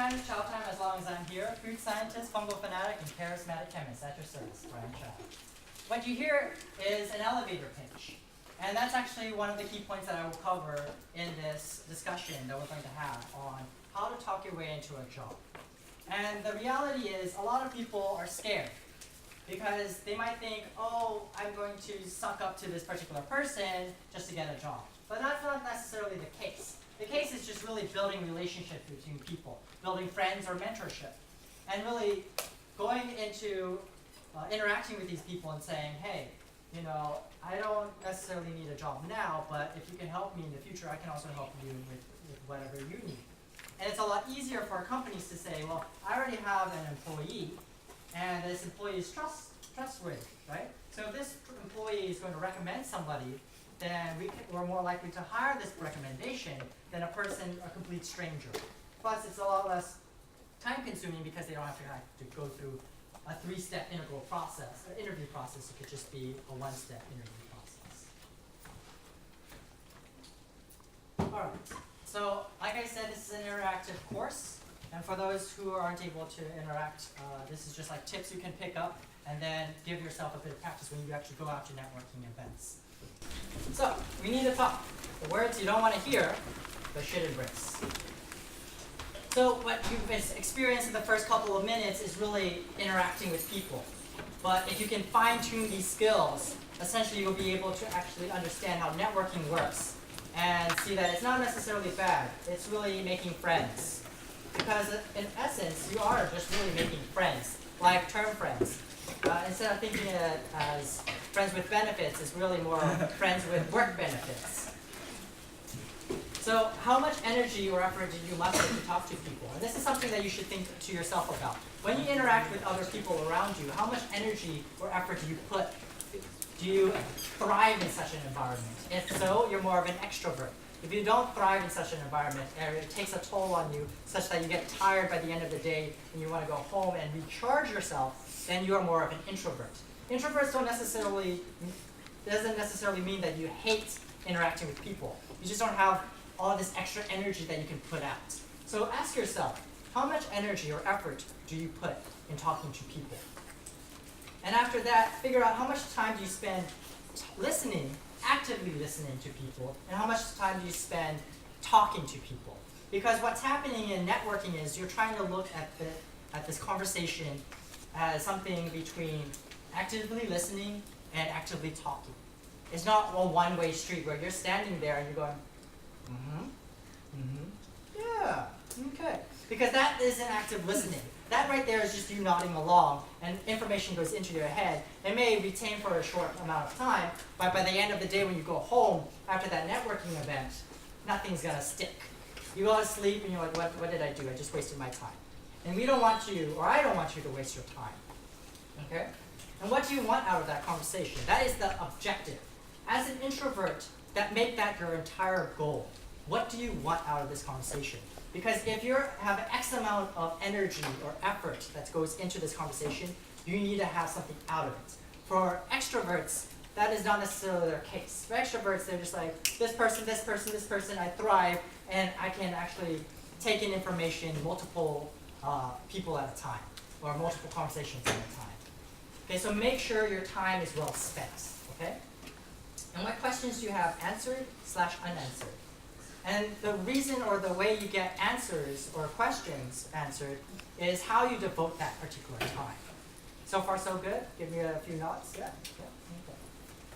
time is chow time as long as I'm here. Food scientist, fungal fanatic, and charismatic chemist at your service, Brian Chow. What you hear is an elevator pitch. And that's actually one of the key points that I will cover in this discussion that we're going to have on how to talk your way into a job. And the reality is a lot of people are scared because they might think, oh, I'm going to suck up to this particular person just to get a job. But that's not necessarily the case. The case is just really building relationships between people, building friends or mentorship, and really going into interacting with these people and saying, hey, you know, I don't necessarily need a job now, but if you can help me in the future, I can also help you with whatever you need. And it's a lot easier for companies to say, well, I already have an employee, and this employee is trustworthy, right? So if this employee is going to recommend somebody, then we're more likely to hire this recommendation than a complete stranger. Plus, it's a lot less time-consuming because they don't have to go through a three-step interview process. It could just be a one-step interview process. All right. So, like I said, this is an interactive course, and for those who aren't able to interact, this is just like tips you can pick up and then give yourself a bit of practice when you actually go out to networking events. So, we need to talk. The words you don't want to hear, but should embrace. So what you've experienced in the first couple of minutes is really interacting with people. But if you can fine-tune these skills, essentially you'll be able to actually understand how networking works and see that it's not necessarily bad. It's really making friends. Because in essence, you are just really making friends, like-term friends. Instead of thinking of it as friends with benefits, it's really more friends with work benefits. So how much energy or effort do you muster to talk to people? And this is something that you should think to yourself about. When you interact with other people around you, how much energy or effort do you put? Do you thrive in such an environment? If so, you're more of an extrovert. If you don't thrive in such an environment, it takes a toll on you such that you get tired by the end of the day and you want to go home and recharge yourself, then you're more of an introvert. Introverts doesn't necessarily mean that you hate interacting with people. You just don't have all this extra energy that you can put out. So ask yourself, how much energy or effort do you put in talking to people? And after that, figure out how much time do you spend listening, actively listening to people, and how much time do you spend talking to people? Because what's happening in networking is you're trying to look at this conversation as something between actively listening and actively talking. It's not a one-way street where you're standing there and you're going, yeah, okay. Because that isn't active listening. That right there is just you nodding along, and information goes into your head. It may retain for a short amount of time, but by the end of the day when you go home after that networking event, nothing's gonna stick. You go to sleep and you're like, what did I do? I just wasted my time. And we don't want you, or I don't want you to waste your time. Okay? And what do you want out of that conversation? That is the objective. As an introvert, make that your entire goal. What do you want out of this conversation? Because if you have X amount of energy or effort that goes into this conversation, you need to have something out of it. For extroverts, that is not necessarily their case. For extroverts, they're just like, this person, I thrive, and I can actually take in information multiple people at a time, or multiple conversations at a time. Okay, so make sure your time is well spent, okay? And what questions do you have answered/unanswered? And the reason or the way you get answers or questions answered is how you devote that particular time. So far so good? Give me a few nods? Yeah? Okay.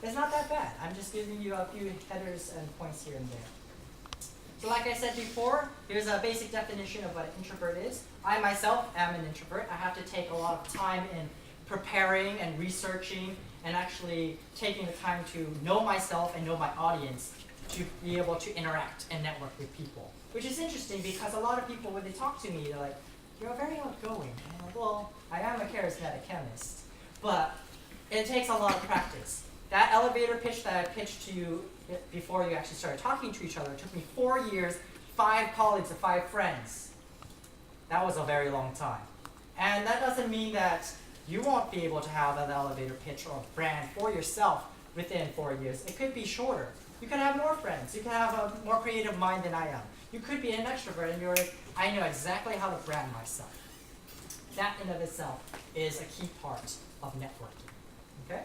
It's not that bad. I'm just giving you a few headers and points here and there. So like I said before, here's a basic definition of what an introvert is. I myself am an introvert. I have to take a lot of time in preparing and researching and actually taking the time to know myself and know my audience to be able to interact and network with people. Which is interesting because a lot of people, when they talk to me, they're like, you're very outgoing. And I'm like, well, I am a charismatic chemist, but it takes a lot of practice. That elevator pitch that I pitched to you before you actually started talking to each other took me 4 years, 5 colleagues, and 5 friends. That was a very long time. And that doesn't mean that you won't be able to have an elevator pitch or a brand for yourself within 4 years. It could be shorter. You could have more friends. You could have a more creative mind than I am. You could be an extrovert and you're like, I know exactly how to brand myself. That in of itself is a key part of networking. Okay?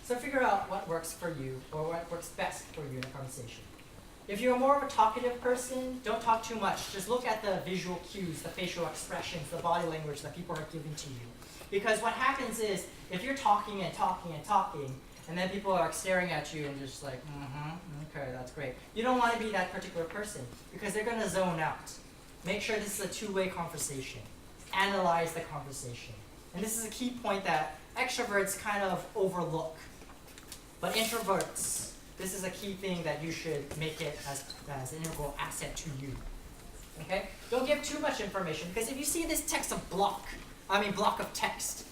So figure out what works for you or what works best for you in a conversation. If you're more of a talkative person, don't talk too much. Just look at the visual cues, the facial expressions, the body language that people are giving to you. Because what happens is, if you're talking and talking and talking, and then people are staring at you and just like, okay, that's great. You don't want to be that particular person because they're going to zone out. Make sure this is a two-way conversation. Analyze the conversation. And this is a key point that extroverts kind of overlook. But introverts, this is a key thing that you should make it as an integral asset to you. Okay? Don't give too much information because if you see this block of text,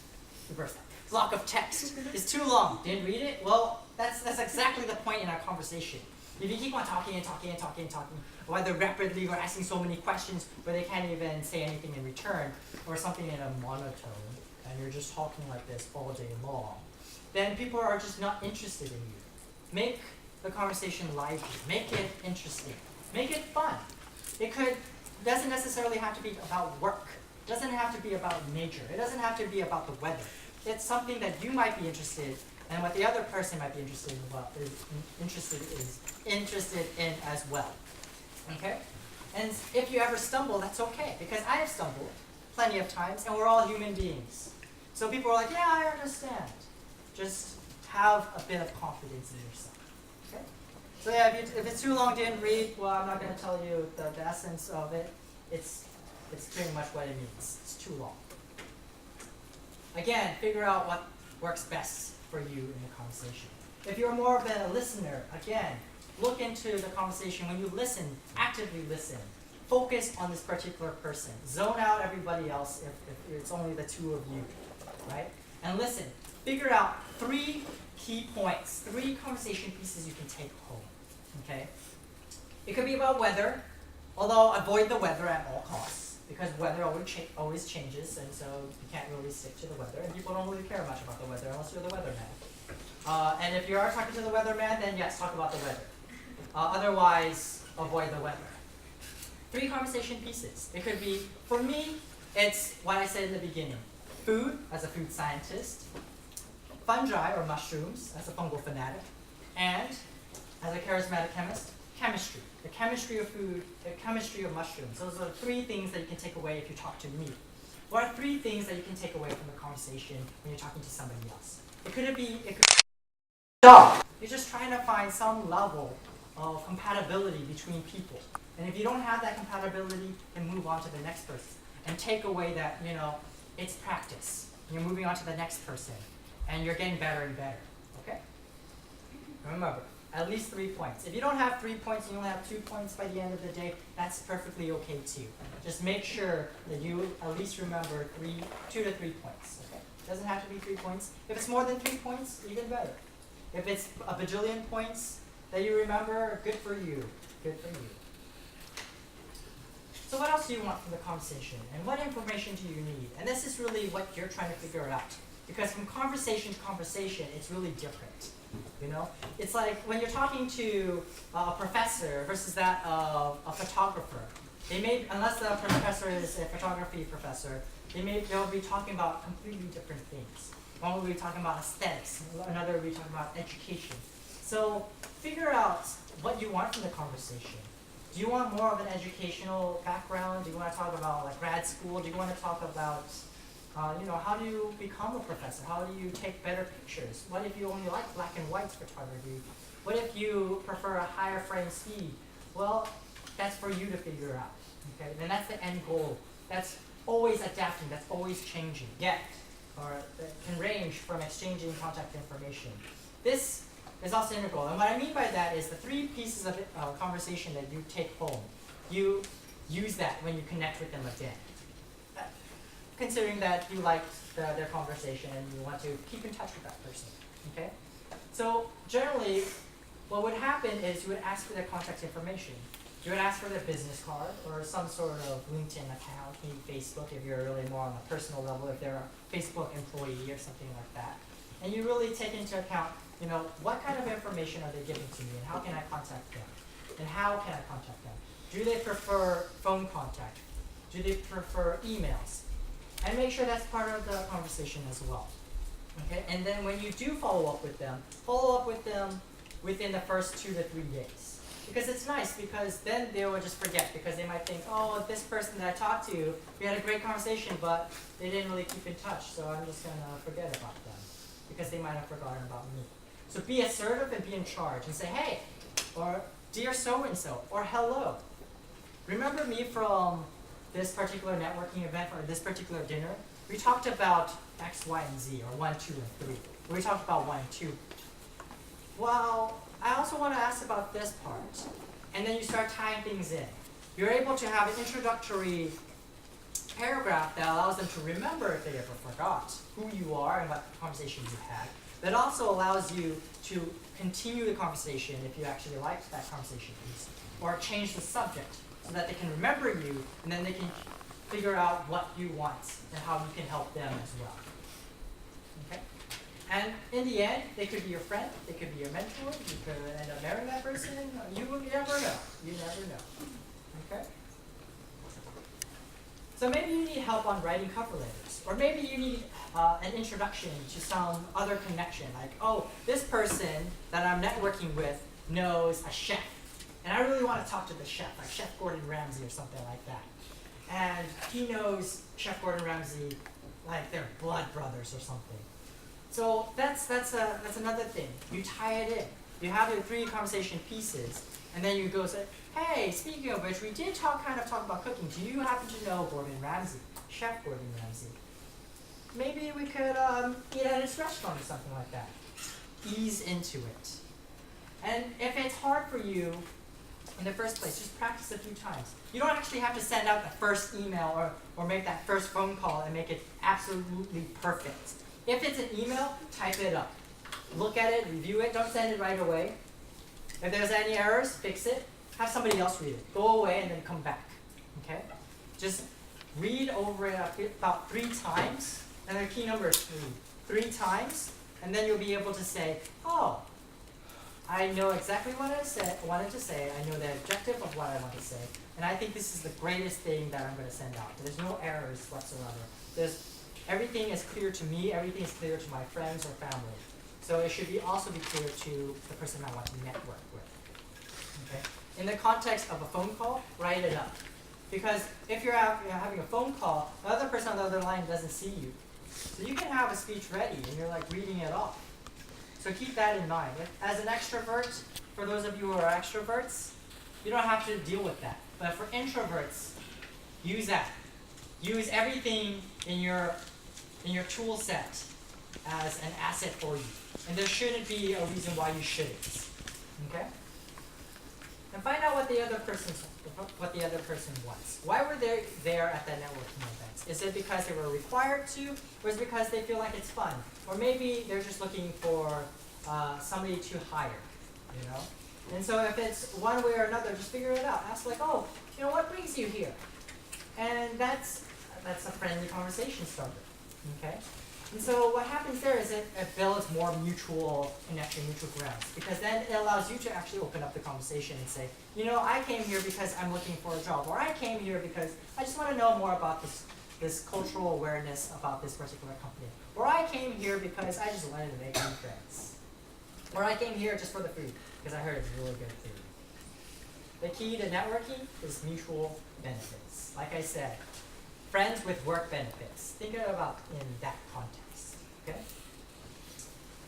reverse that. Block of text is too long. Didn't read it? Well, that's exactly the point in our conversation. If you keep on talking and talking and talking and talking, whether rapidly or asking so many questions where they can't even say anything in return, or something in a monotone, and you're just talking like this all day long, then people are just not interested in you. Make the conversation lively. Make it interesting. Make it fun. Doesn't necessarily have to be about work. It doesn't have to be about nature. It doesn't have to be about the weather. It's something that you might be interested in, and what the other person might be interested in as well. Okay? And if you ever stumble, that's okay, because I have stumbled plenty of times, and we're all human beings. So people are like, yeah, I understand. Just have a bit of confidence in yourself. Okay? So yeah, if it's too long, didn't read, well, I'm not going to tell you the essence of it. It's pretty much what it means. It's too long. Again, figure out what works best for you in the conversation. If you're more of a listener, again, look into the conversation. When you listen, actively listen. Focus on this particular person. Zone out everybody else if it's only the two of you, right? And listen. Figure out 3 key points, 3 conversation pieces you can take home, okay? It could be about weather, although avoid the weather at all costs, because weather always changes, and so you can't really stick to the weather, and people don't really care much about the weather unless you're the weatherman. And if you are talking to the weatherman, then yes, talk about the weather. Otherwise, avoid the weather. 3 conversation pieces. It could be, for me, it's what I said in the beginning. Food, as a food scientist. Fungi, or mushrooms, as a fungal fanatic. And, as a charismatic chemist, chemistry. The chemistry of food, the chemistry of mushrooms. Those are 3 things that you can take away if you talk to me. What are 3 things that you can take away from the conversation when you're talking to somebody else? It could be job. You're just trying to find some level of compatibility between people. And if you don't have that compatibility, then move on to the next person. And take away that, it's practice. You're moving on to the next person. And you're getting better and better. Okay? Remember, at least 3 points. If you don't have 3 points and you only have 2 points by the end of the day, that's perfectly okay too. Just make sure that you at least remember 2 to 3 points. Okay? Doesn't have to be 3 points. If it's more than 3 points, even better. If it's a bajillion points that you remember, good for you. Good for you. So what else do you want from the conversation? And what information do you need? And this is really what you're trying to figure out. Because from conversation to conversation, it's really different. It's like when you're talking to a professor versus that of a photographer. Unless the professor is a photography professor, they'll be talking about completely different things. One will be talking about aesthetics, another will be talking about education. So figure out what you want from the conversation. Do you want more of an educational background? Do you want to talk about like grad school? Do you want to talk about how do you become a professor? How do you take better pictures? What if you only like black and white photography? What if you prefer a higher frame speed? Well, that's for you to figure out. Okay, and that's the end goal. That's always adapting. That's always changing. Yet, it can range from exchanging contact information. This is also integral. And what I mean by that is the 3 pieces of conversation that you take home. You use that when you connect with them again. Considering that you liked their conversation and you want to keep in touch with that person. Okay? So generally, what would happen is you would ask for their contact information. You would ask for their business card or some sort of LinkedIn account, maybe Facebook if you're really more on a personal level, if they're a Facebook employee or something like that. and you really take into account, what kind of information are they giving to me, and how can I contact them, and how can I contact them? Do they prefer phone contact? Do they prefer emails? And make sure that's part of the conversation as well. Okay, and then when you do follow up with them within the first 2 to 3 days. Because it's nice, because then they will just forget, because they might think, oh, this person that I talked to, we had a great conversation, but they didn't really keep in touch, so I'm just going to forget about them, because they might have forgotten about me. So be assertive and be in charge, and say, hey, or dear so-and-so, or hello. Remember me from this particular networking event, or this particular dinner? We talked about X, Y, and Z, or 1, 2, and 3. We talked about 1 and 2. Well, I also want to ask about this part. And then you start tying things in. You're able to have an introductory paragraph that allows them to remember if they ever forgot who you are and what conversation you had. That also allows you to continue the conversation if you actually liked that conversation piece, or change the subject so that they can remember you, and then they can figure out what you want and how you can help them as well. Okay? And in the end, they could be your friend, they could be your mentor, you could end up marrying that person, you never know. You never know. Okay? So maybe you need help on writing cover letters, or maybe you need an introduction to some other connection, like, oh, this person that I'm networking with knows a chef, and I really want to talk to the chef, like Chef Gordon Ramsay or something like that. And he knows Chef Gordon Ramsay like they're blood brothers or something. So that's another thing. You tie it in. You have your 3 conversation pieces, and then you go say, hey, speaking of which, we did kind of talk about cooking. Do you happen to know Gordon Ramsay, Chef Gordon Ramsay? Maybe we could eat at his restaurant or something like that. Ease into it. And if it's hard for you in the first place, just practice a few times. You don't actually have to send out the first email or make that first phone call and make it absolutely perfect. If it's an email, type it up. Look at it, review it, don't send it right away. If there's any errors, fix it. Have somebody else read it. Go away and then come back. Okay? Just read over it about 3 times, and the key number is 3. 3 times, and then you'll be able to say, oh, I know exactly what I wanted to say. I know the objective of what I want to say. And I think this is the greatest thing that I'm going to send out. There's no errors whatsoever. Everything is clear to me. Everything is clear to my friends or family. So it should also be clear to the person I want to network with. Okay? In the context of a phone call, write it up. Because if you're having a phone call, the other person on the other line doesn't see you. So you can have a speech ready, and you're like reading it off. So keep that in mind. As an extrovert, for those of you who are extroverts, you don't have to deal with that. But for introverts, use that. Use everything in your tool set as an asset for you. And there shouldn't be a reason why you shouldn't. Okay? And find out what the other person wants. Why were they there at that networking event? Is it because they were required to, or is it because they feel like it's fun? Or maybe they're just looking for somebody to hire, And so if it's one way or another, just figure it out. Ask like, oh, what brings you here? And that's a friendly conversation starter, okay? And so what happens there is it builds more mutual connection, mutual grounds, because then it allows you to actually open up the conversation and say, I came here because I'm looking for a job, or I came here because I just want to know more about this cultural awareness about this particular company, or I came here because I just wanted to make new friends, or I came here just for the food because I heard it's really good food. The key to networking is mutual benefits. Like I said, friends with work benefits. Think about in that context, okay?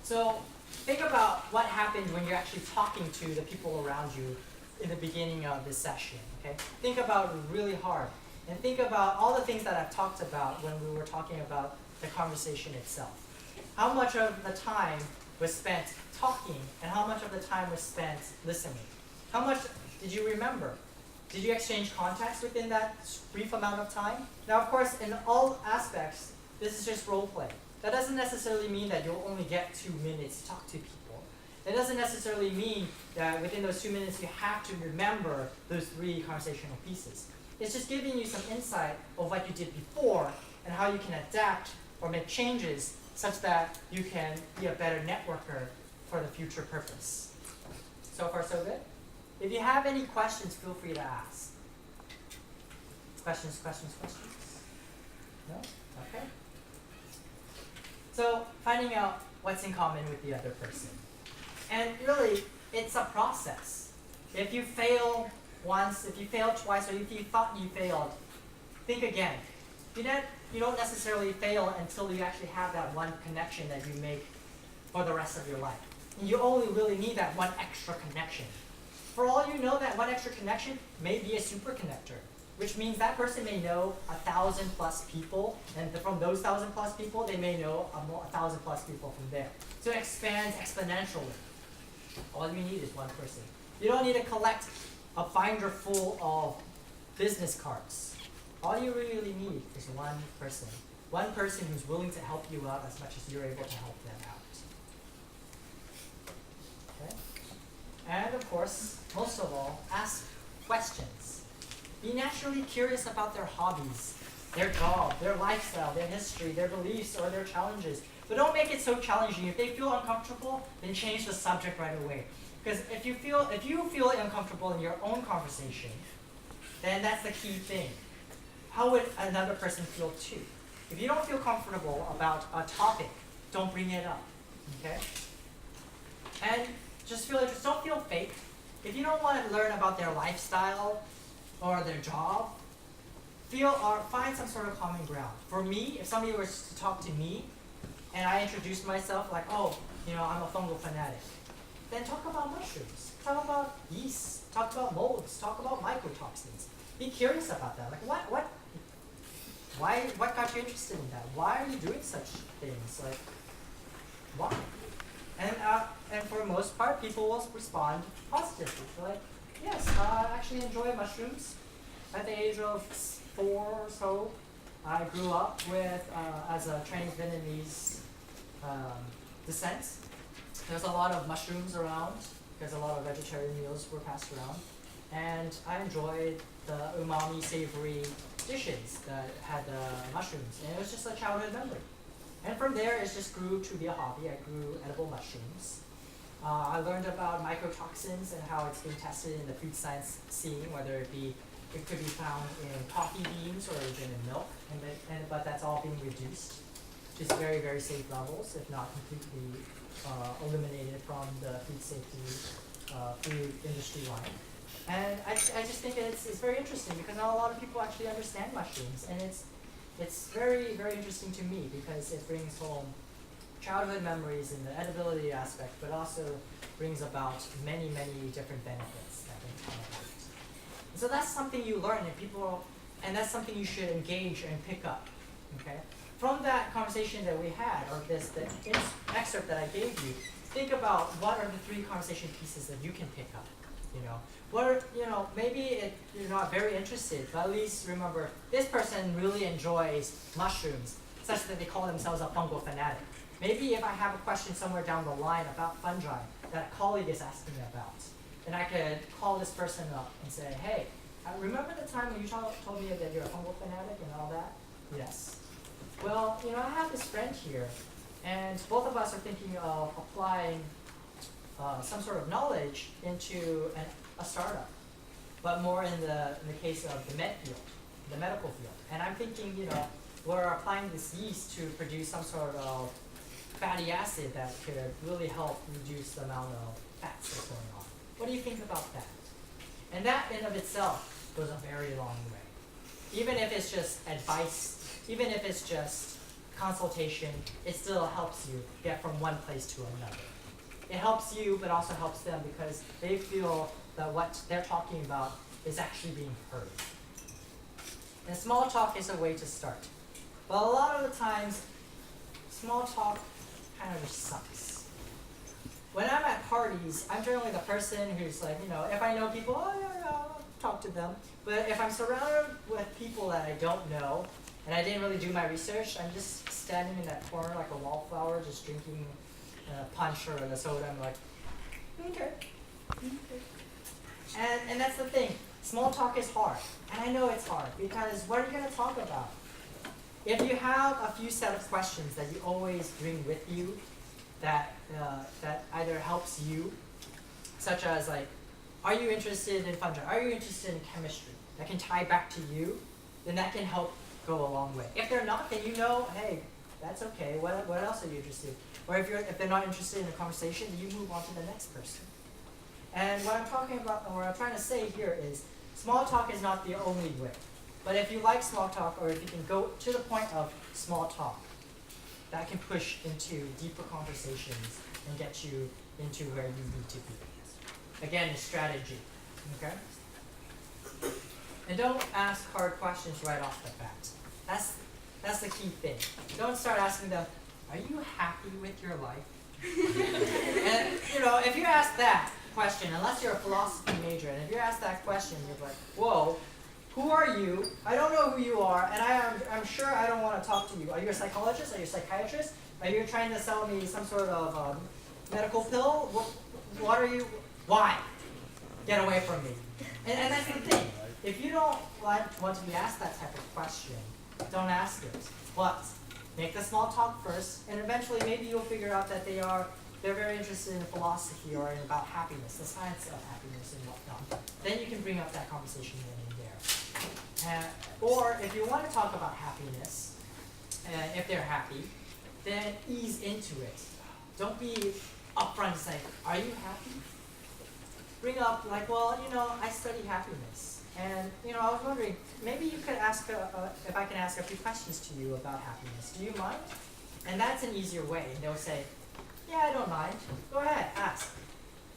So think about what happens when you're actually talking to the people around you in the beginning of this session, okay? Think about it really hard. And think about all the things that I've talked about when we were talking about the conversation itself. How much of the time was spent talking, and how much of the time was spent listening? How much did you remember? Did you exchange contacts within that brief amount of time? Now, of course, in all aspects, this is just role play. That doesn't necessarily mean that you'll only get 2 minutes to talk to people. It doesn't necessarily mean that within those 2 minutes you have to remember those 3 conversational pieces. It's just giving you some insight of what you did before and how you can adapt or make changes such that you can be a better networker for the future purpose. So far, so good? If you have any questions, feel free to ask. Questions? No? Okay. So, finding out what's in common with the other person. And really, it's a process. If you fail once, if you fail twice, or if you thought you failed, think again. You don't necessarily fail until you actually have that one connection that you make for the rest of your life. And you only really need that one extra connection. For all you know, that one extra connection may be a super connector, which means that person may know 1,000 plus people, and from those 1,000 plus people, they may know 1,000 plus people from there. So it expands exponentially. All you need is one person. You don't need to collect a binder full of business cards. All you really need is one person. One person who's willing to help you out as much as you're able to help them out. Okay? And of course, most of all, ask questions. Be naturally curious about their hobbies, their job, their lifestyle, their history, their beliefs, or their challenges. But don't make it so challenging. If they feel uncomfortable, then change the subject right away. Because if you feel uncomfortable in your own conversation, then that's the key thing. How would another person feel too? If you don't feel comfortable about a topic, don't bring it up. Okay? And just don't feel fake. If you don't want to learn about their lifestyle or their job, find some sort of common ground. For me, if somebody were to talk to me and I introduced myself like, oh, I'm a fungal fanatic, then talk about mushrooms, talk about yeast, talk about molds, talk about mycotoxins. Be curious about that. Like what got you interested in that? Why are you doing such things? Like, why? And for the most part, people will respond positively. They're like, yes, I actually enjoy mushrooms. At the age of 4 or so, I grew up with as a Chinese Vietnamese descent. There's a lot of mushrooms around because a lot of vegetarian meals were passed around. And I enjoyed the umami savory dishes that had mushrooms. And it was just a childhood memory. And from there, it just grew to be a hobby. I grew edible mushrooms. I learned about mycotoxins and how it's being tested in the food science scene, whether it could be found in coffee beans or even in milk, but that's all being reduced to very, very safe levels, if not completely eliminated from the food industry line. And I just think it's very interesting because not a lot of people actually understand mushrooms, and it's very, very interesting to me because it brings home childhood memories in the edibility aspect, but also brings about many, many different benefits that can come about. So that's something you learn, and that's something you should engage and pick up. Okay? From that conversation that we had, or the excerpt that I gave you, think about what are the 3 conversation pieces that you can pick up. Maybe you're not very interested, but at least remember this person really enjoys mushrooms, such that they call themselves a fungal fanatic. Maybe if I have a question somewhere down the line about fungi that a colleague is asking me about, then I could call this person up and say, hey, remember the time when you told me that you're a fungal fanatic and all that? Yes. Well, I have this friend here, and both of us are thinking of applying some sort of knowledge into a startup, but more in the case of the medical field. And I'm thinking, we're applying this yeast to produce some sort of fatty acid that could really help reduce the amount of fats that's going on. What do you think about that? And that in of itself goes a very long way. Even if it's just advice, even if it's just consultation, it still helps you get from one place to another. It helps you, but also helps them because they feel that what they're talking about is actually being heard. And small talk is a way to start. But a lot of the times, small talk kind of just sucks. When I'm at parties, I'm generally the person who's like, if I know people, I'll talk to them. But if I'm surrounded with people that I don't know, and I didn't really do my research, I'm just standing in that corner like a wallflower, just drinking punch or the soda. I'm like, okay. And that's the thing. Small talk is hard. And I know it's hard because what are you going to talk about? if you have a few set of questions that you always bring with you that either helps you, such as like, are you interested in fungi? Are you interested in chemistry? That can tie back to you, then that can help go a long way. If they're not, then you know, hey, that's okay. What else are you interested in? Or if they're not interested in a conversation, then you move on to the next person. And what I'm talking about, or what I'm trying to say here is, small talk is not the only way. But if you like small talk, or if you can go to the point of small talk, that can push into deeper conversations and get you into where you need to be. Again, a strategy, okay? And don't ask hard questions right off the bat. That's the key thing. Don't start asking them, are you happy with your life? And if you ask that question, unless you're a philosophy major, and if you ask that question, you're like, whoa, who are you? I don't know who you are, and I'm sure I don't want to talk to you. Are you a psychologist? Are you a psychiatrist? Are you trying to sell me some sort of medical pill? What are you? Why? Get away from me. And that's the thing. If you don't want to be asked that type of question, don't ask it. But make the small talk first, and eventually maybe you'll figure out that they're very interested in philosophy or about happiness, the science of happiness and whatnot. Then you can bring up that conversation then and there. Or if you want to talk about happiness, if they're happy, then ease into it. Don't be upfront and say, are you happy? Bring up like, well, I study happiness. And, I was wondering, maybe you could ask, if I can ask a few questions to you about happiness. Do you mind? And that's an easier way. And they'll say, yeah, I don't mind. Go ahead, ask.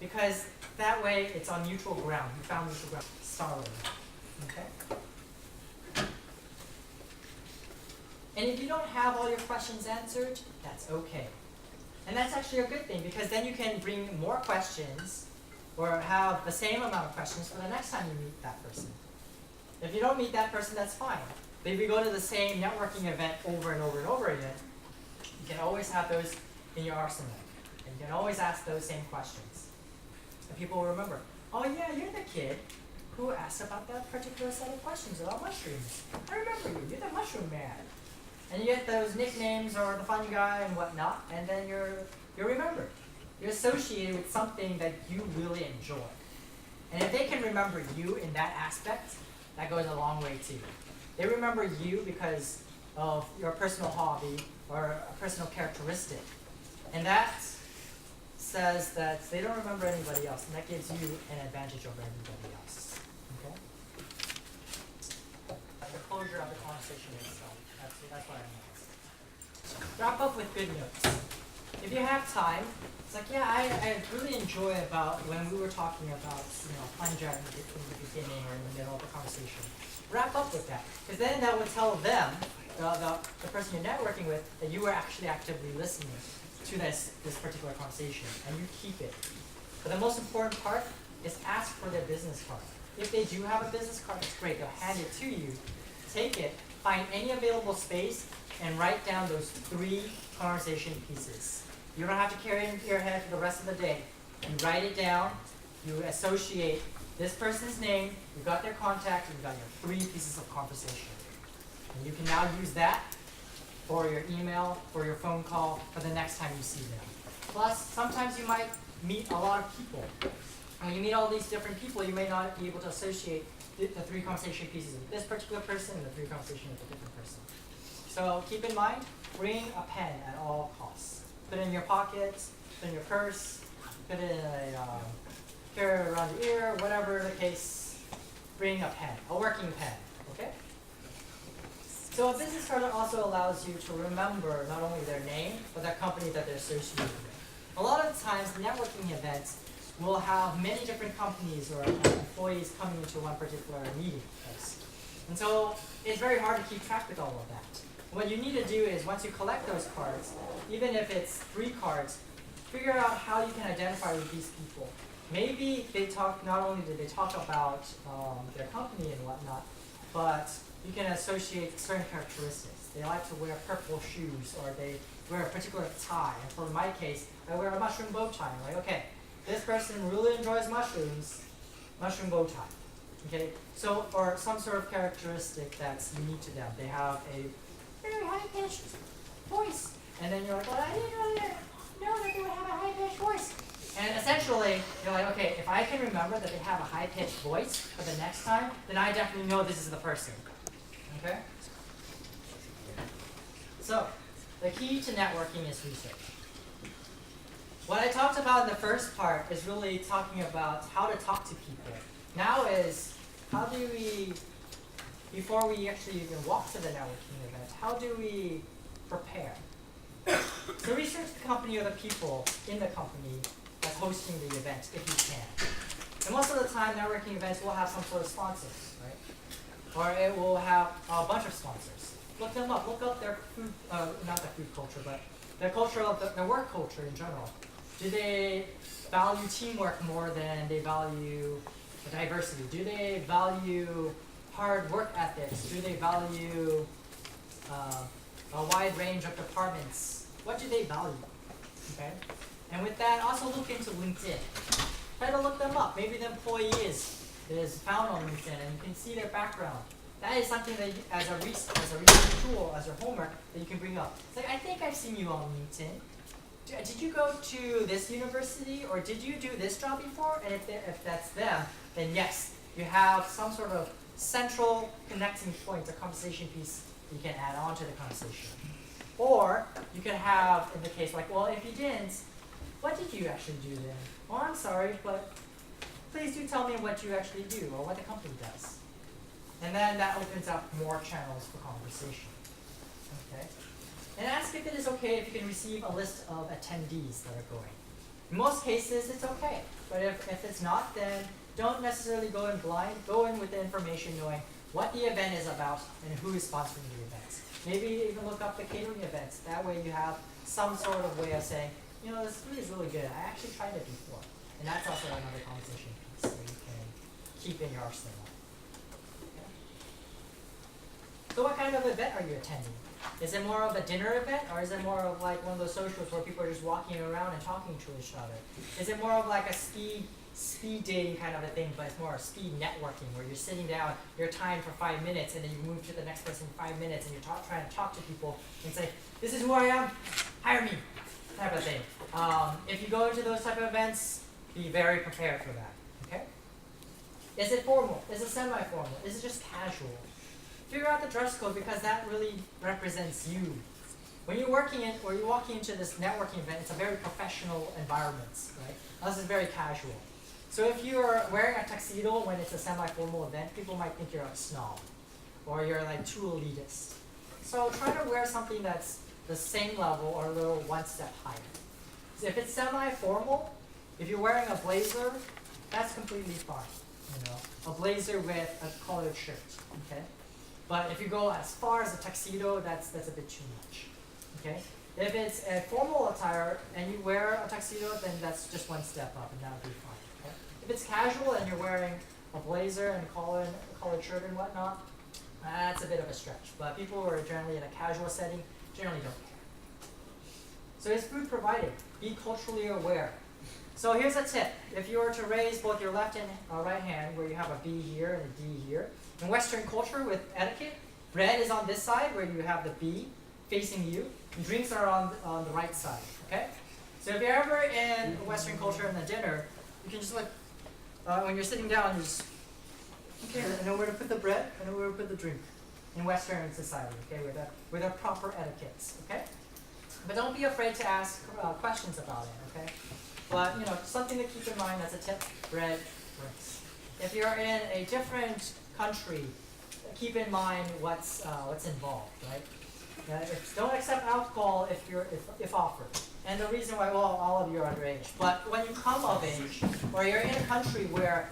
Because that way it's on neutral ground. You found neutral ground. Solid. Okay? And if you don't have all your questions answered, that's okay. And that's actually a good thing, because then you can bring more questions or have the same amount of questions for the next time you meet that person. If you don't meet that person, that's fine. But if you go to the same networking event over and over and over again, you can always have those in your arsenal. And you can always ask those same questions. And people will remember, oh yeah, you're the kid who asked about that particular set of questions about mushrooms. I remember you, you're the mushroom man. And you get those nicknames or the fun guy and whatnot, and then you're remembered. You're associated with something that you really enjoy. And if they can remember you in that aspect, that goes a long way too. They remember you because of your personal hobby or a personal characteristic. And that says that they don't remember anybody else, and that gives you an advantage over everybody else. Okay? The closure of the conversation itself. That's what I mean. Wrap up with good notes. If you have time, it's like, yeah, I really enjoy about when we were talking about fungi in the beginning or in the middle of the conversation. Wrap up with that, because then that would tell them, the person you're networking with, that you were actually actively listening to this particular conversation, and you keep it. But the most important part is ask for their business card. If they do have a business card, it's great. They'll hand it to you. Take it, find any available space, and write down those 3 conversation pieces. You don't have to carry it in your head for the rest of the day. You write it down, you associate this person's name, you got their contact, and you got your 3 pieces of conversation. And you can now use that for your email, for your phone call, for the next time you see them. Plus, sometimes you might meet a lot of people. And when you meet all these different people, you may not be able to associate the 3 conversation pieces with this particular person and the 3 conversation with a different person. So keep in mind, bring a pen at all costs. Put it in your pocket, put it in your purse, put it in a carry it around your ear, whatever the case. Bring a pen, a working pen, okay? So a business card also allows you to remember not only their name, but that company that they're associated with. A lot of times, networking events will have many different companies or employees coming into one particular meeting place. And so it's very hard to keep track with all of that. What you need to do is, once you collect those cards, even if it's 3 cards, figure out how you can identify with these people. Maybe they talk, not only do they talk about their company and whatnot, but you can associate certain characteristics. They like to wear purple shoes, or they wear a particular tie. And for my case, I wear a mushroom bow tie. I'm like, okay, this person really enjoys mushrooms, mushroom bow tie. Okay, so, or some sort of characteristic that's unique to them. They have a very high-pitched voice. And then you're like, well, I didn't really know that they would have a high-pitched voice. And essentially, you're like, okay, if I can remember that they have a high-pitched voice for the next time, then I definitely know this is the person. Okay? So, the key to networking is research. What I talked about in the first part is really talking about how to talk to people. Now is, how do we, before we actually even walk to the networking event, how do we prepare? So research the company or the people in the company that's hosting the event, if you can. And most of the time, networking events will have some sort of sponsors, right? Or it will have a bunch of sponsors. Look them up. Look up their food, not their food culture, but their culture of their work culture in general. Do they value teamwork more than they value diversity? Do they value hard work ethics? Do they value a wide range of departments? What do they value? Okay? And with that, also look into LinkedIn. Try to look them up. Maybe the employee is found on LinkedIn and you can see their background. That is something that you, as a research tool, as your homework, that you can bring up. It's like, I think I've seen you on LinkedIn. Did you go to this university or did you do this job before? And if that's them, then yes, you have some sort of central connecting point, a conversation piece you can add on to the conversation. Or you can have, in the case like, well, if you didn't, what did you actually do then? Well, I'm sorry, but please do tell me what you actually do or what the company does. And then that opens up more channels for conversation. Okay? And ask if it is okay if you can receive a list of attendees that are going. In most cases, it's okay. But if it's not, then don't necessarily go in blind. Go in with the information knowing what the event is about and who is sponsoring the events. Maybe even look up the catering events. That way you have some sort of way of saying, you know, this food is really good. I actually tried it before. And that's also another conversation piece that you can keep in your arsenal. Okay. So what kind of event are you attending? Is it more of a dinner event, or is it more of like one of those socials where people are just walking around and talking to each other? Is it more of like a speed dating kind of a thing, but it's more speed networking, where you're sitting down, you're timed for 5 minutes, and then you move to the next person in 5 minutes, and you're trying to talk to people and say, this is who I am, hire me, type of thing. If you go into those type of events, be very prepared for that, okay? Is it formal? Is it semi-formal? Is it just casual? Figure out the dress code because that really represents you. When you're working in, or you're walking into this networking event, it's a very professional environment, right? This is very casual. So if you're wearing a tuxedo when it's a semi-formal event, people might think you're a snob, or you're like too elitist. So try to wear something that's the same level or a little one step higher. So if it's semi-formal, if you're wearing a blazer, that's completely fine. You know, a blazer with a collared shirt, okay? But if you go as far as a tuxedo, that's a bit too much, okay? If it's a formal attire and you wear a tuxedo, then that's just one step up and that would be fine, okay? If it's casual and you're wearing a blazer and a collared shirt and whatnot, that's a bit of a stretch. But people who are generally in a casual setting generally don't care. So is food provided? Be culturally aware. So here's a tip. If you were to raise both your left and right hand, where you have a B here and a D here, in Western culture with etiquette, bread is on this side where you have the B facing you, and drinks are on the right side, okay? So if you're ever in Western culture in a dinner, you can just like, when you're sitting down, you just, okay, I know where to put the bread, I know where to put the drink. In Western society, okay, with the proper etiquettes, okay? But don't be afraid to ask questions about it, okay? But, you know, something to keep in mind as a tip, bread, drinks. If you're in a different country, keep in mind what's involved, right? Don't accept alcohol if offered. And the reason why, well, all of you are underage. But when you come of age, or you're in a country where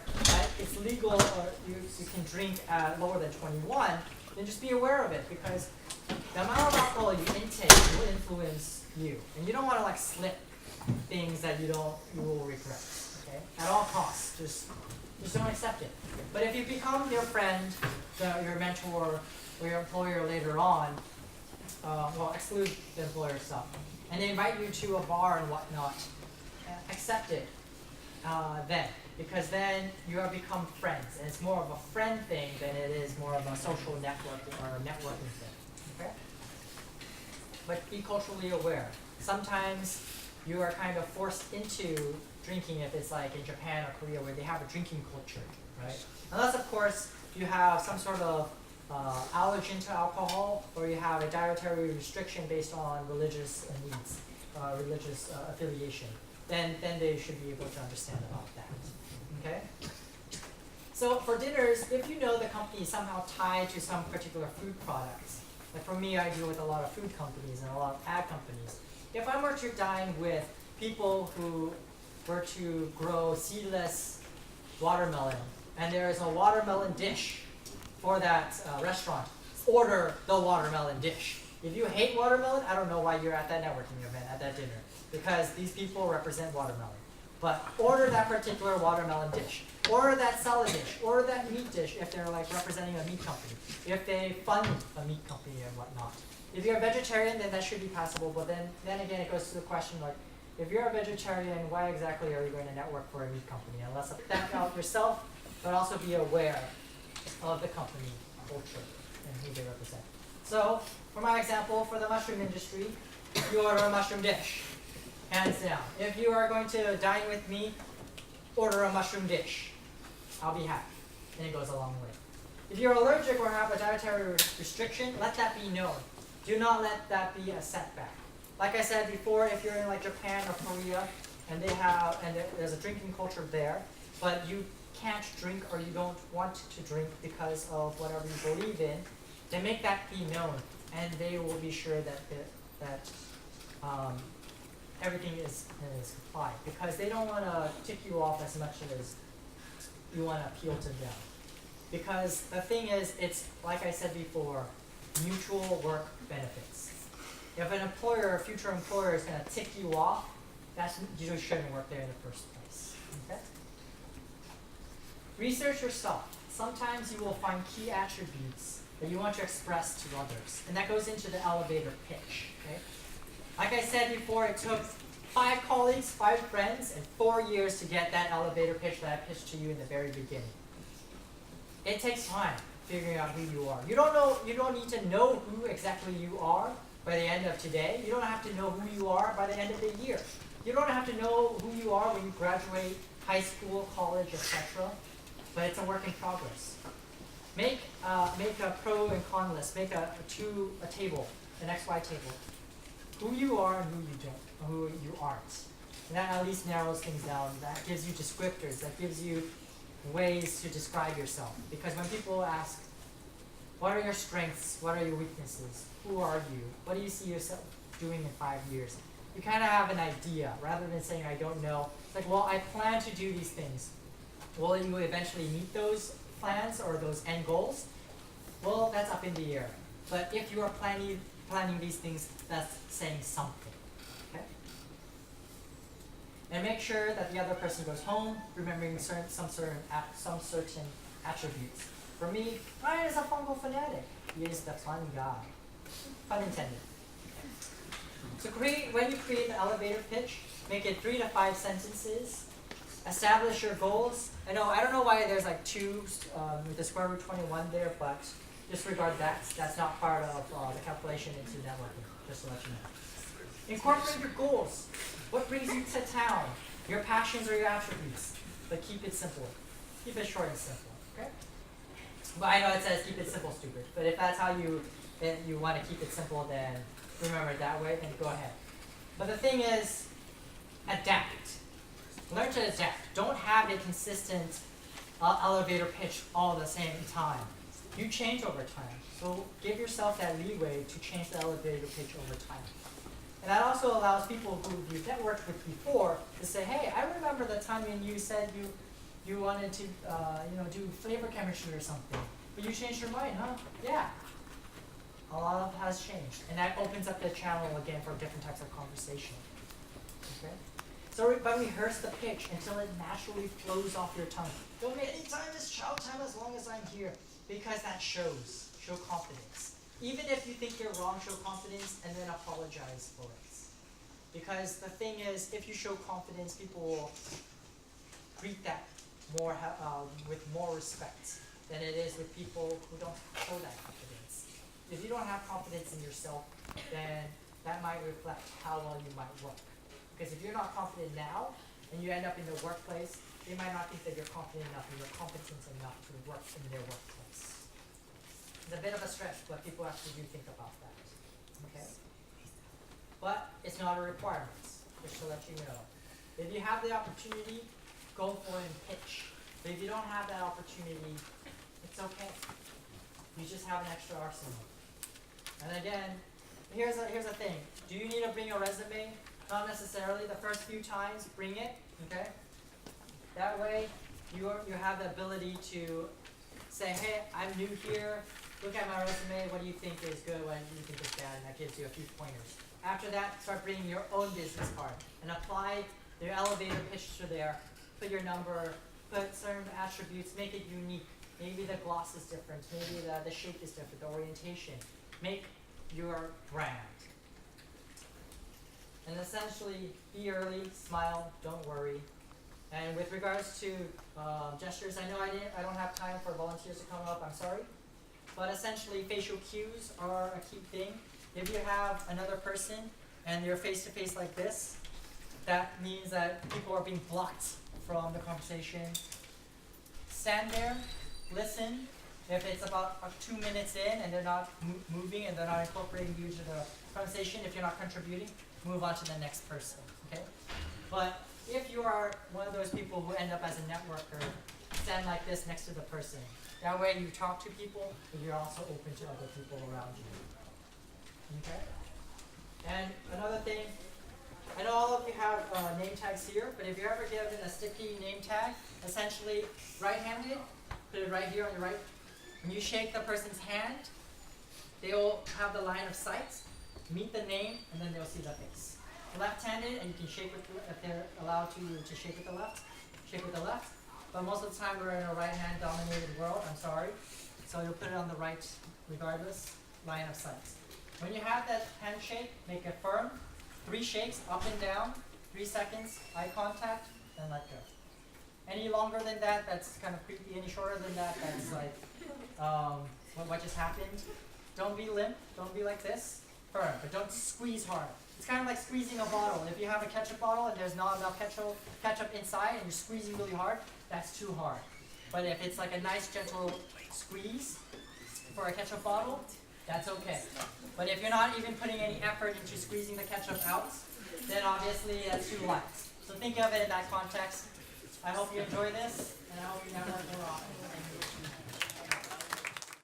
it's legal or you can drink lower than 21, then just be aware of it, because the amount of alcohol you intake will influence you. And you don't want to like slip things that you will regret, okay? At all costs, just don't accept it. But if you become your friend, your mentor, or your employer later on, well, exclude the employer stuff, and they invite you to a bar and whatnot, accept it then, because then you have become friends, and it's more of a friend thing than it is more of a social networking or a networking thing, okay? but be culturally aware. Sometimes you are kind of forced into drinking if it's like in Japan or Korea where they have a drinking culture, right? Unless, of course, you have some sort of allergen to alcohol, or you have a dietary restriction based on religious needs, religious affiliation, then they should be able to understand about that. Okay? So for dinners, if you know the company is somehow tied to some particular food products, like for me, I deal with a lot of food companies and a lot of ad companies. If I were to dine with people who were to grow seedless watermelon, and there is a watermelon dish for that restaurant, order the watermelon dish. If you hate watermelon, I don't know why you're at that networking event, at that dinner, because these people represent watermelon. But order that particular watermelon dish. Order that salad dish. Order that meat dish if they're like representing a meat company. If they fund a meat company and whatnot. If you're a vegetarian, then that should be passable. But then again, it goes to the question like, if you're a vegetarian, why exactly are you going to network for a meat company? Unless you think out yourself, but also be aware of the company culture and who they represent. So, for my example, for the mushroom industry, you order a mushroom dish, hands down. If you are going to dine with me, order a mushroom dish. I'll be happy, and it goes a long way. If you're allergic or have a dietary restriction, let that be known. Do not let that be a setback. Like I said before, if you're in like Japan or Korea, and there's a drinking culture there, but you can't drink or you don't want to drink because of whatever you believe in, then make that be known, and they will be sure that everything is complied, because they don't want to tick you off as much as you want to appeal to them. Because the thing is, it's like I said before, mutual work benefits. If an employer or future employer is going to tick you off, you just shouldn't work there in the first place. Okay? Research yourself. Sometimes you will find key attributes that you want to express to others, and that goes into the elevator pitch. Okay? Like I said before, it took 5 colleagues, 5 friends, and 4 years to get that elevator pitch that I pitched to you in the very beginning. It takes time figuring out who you are. You don't need to know who exactly you are by the end of today. You don't have to know who you are by the end of the year. You don't have to know who you are when you graduate high school, college, etc. But it's a work in progress. Make a pro and con list. Make a table, an XY table. Who you are and who you aren't. And that at least narrows things down. That gives you descriptors. That gives you ways to describe yourself. Because when people ask, what are your strengths? What are your weaknesses? Who are you? What do you see yourself doing in 5 years? You kind of have an idea, rather than saying, I don't know. It's like, well, I plan to do these things. Will you eventually meet those plans or those end goals? Well, that's up in the air. But if you are planning these things, that's saying something. Okay? And make sure that the other person goes home remembering some certain attributes. For me, Ryan is a fungal fanatic. He is the fun guy. Pun intended. So when you create an elevator pitch, make it 3 to 5 sentences. Establish your goals. I don't know why there's like 2 with the square root 21 there, but disregard that. That's not part of the calculation into networking, just to let you know. Incorporate your goals. What brings you to town? Your passions or your attributes. But keep it simple. Keep it short and simple. Okay? But I know it says keep it simple, stupid. But if that's how you want to keep it simple, then remember it that way, then go ahead. But the thing is, adapt. Learn to adapt. Don't have a consistent elevator pitch all the same time. You change over time. So give yourself that leeway to change the elevator pitch over time. And that also allows people who you've networked with before to say, hey, I remember the time when you said you wanted to do flavor chemistry or something. But you changed your mind, huh? Yeah. A lot has changed. And that opens up the channel again for different types of conversation. Okay? So but rehearse the pitch until it naturally flows off your tongue. Don't make anytime is chow time as long as I'm here. Because that shows. Show confidence. Even if you think you're wrong, show confidence and then apologize for it. Because the thing is, if you show confidence, people will greet that more with more respect than it is with people who don't show that confidence. If you don't have confidence in yourself, then that might reflect how well you might work. Because if you're not confident now, and you end up in the workplace, they might not think that you're confident enough and you're competent enough to work in their workplace. It's a bit of a stretch, but people actually do think about that. Okay? But it's not a requirement, just to let you know. If you have the opportunity, go for it and pitch. But if you don't have that opportunity, it's okay. You just have an extra arsenal. And again, here's a thing. Do you need to bring a resume? Not necessarily. The first few times, bring it. Okay. That way, you have the ability to say, hey, I'm new here. Look at my resume. What do you think is good? What do you think is bad? And that gives you a few pointers. After that, start bringing your own business card and apply your elevator pitch to there. Put your number. Put certain attributes. Make it unique. Maybe the gloss is different. Maybe the shape is different. The orientation. Make your brand. And essentially, be early, smile, don't worry. And with regards to gestures, I know I don't have time for volunteers to come up, I'm sorry. But essentially, facial cues are a key thing. If you have another person and you're face-to-face like this, that means that people are being blocked from the conversation. Stand there, listen. If it's about 2 minutes in and they're not moving and they're not incorporating you into the conversation, if you're not contributing, move on to the next person, okay? But if you are one of those people who end up as a networker, stand like this next to the person. That way you talk to people, but you're also open to other people around you. Okay? And another thing, I know all of you have name tags here, but if you're ever given a sticky name tag, essentially right-handed, put it right here on your right. When you shake the person's hand, they will have the line of sight, meet the name, and then they'll see the face. Left-handed, and you can shake with, if they're allowed to shake with the left, shake with the left. But most of the time we're in a right-hand dominated world, I'm sorry. So you'll put it on the right regardless, line of sight. When you have that handshake, make it firm. 3 shakes, up and down, 3 seconds, eye contact, and let go. Any longer than that, that's kind of creepy. Any shorter than that, that's like what just happened. Don't be limp, don't be like this. Firm, but don't squeeze hard. It's kind of like squeezing a bottle. If you have a ketchup bottle and there's not enough ketchup inside and you're squeezing really hard, that's too hard. But if it's like a nice gentle squeeze for a ketchup bottle, that's okay. But if you're not even putting any effort into squeezing the ketchup out, then obviously that's too light. So think of it in that context. I hope you enjoy this, and I hope you network more often.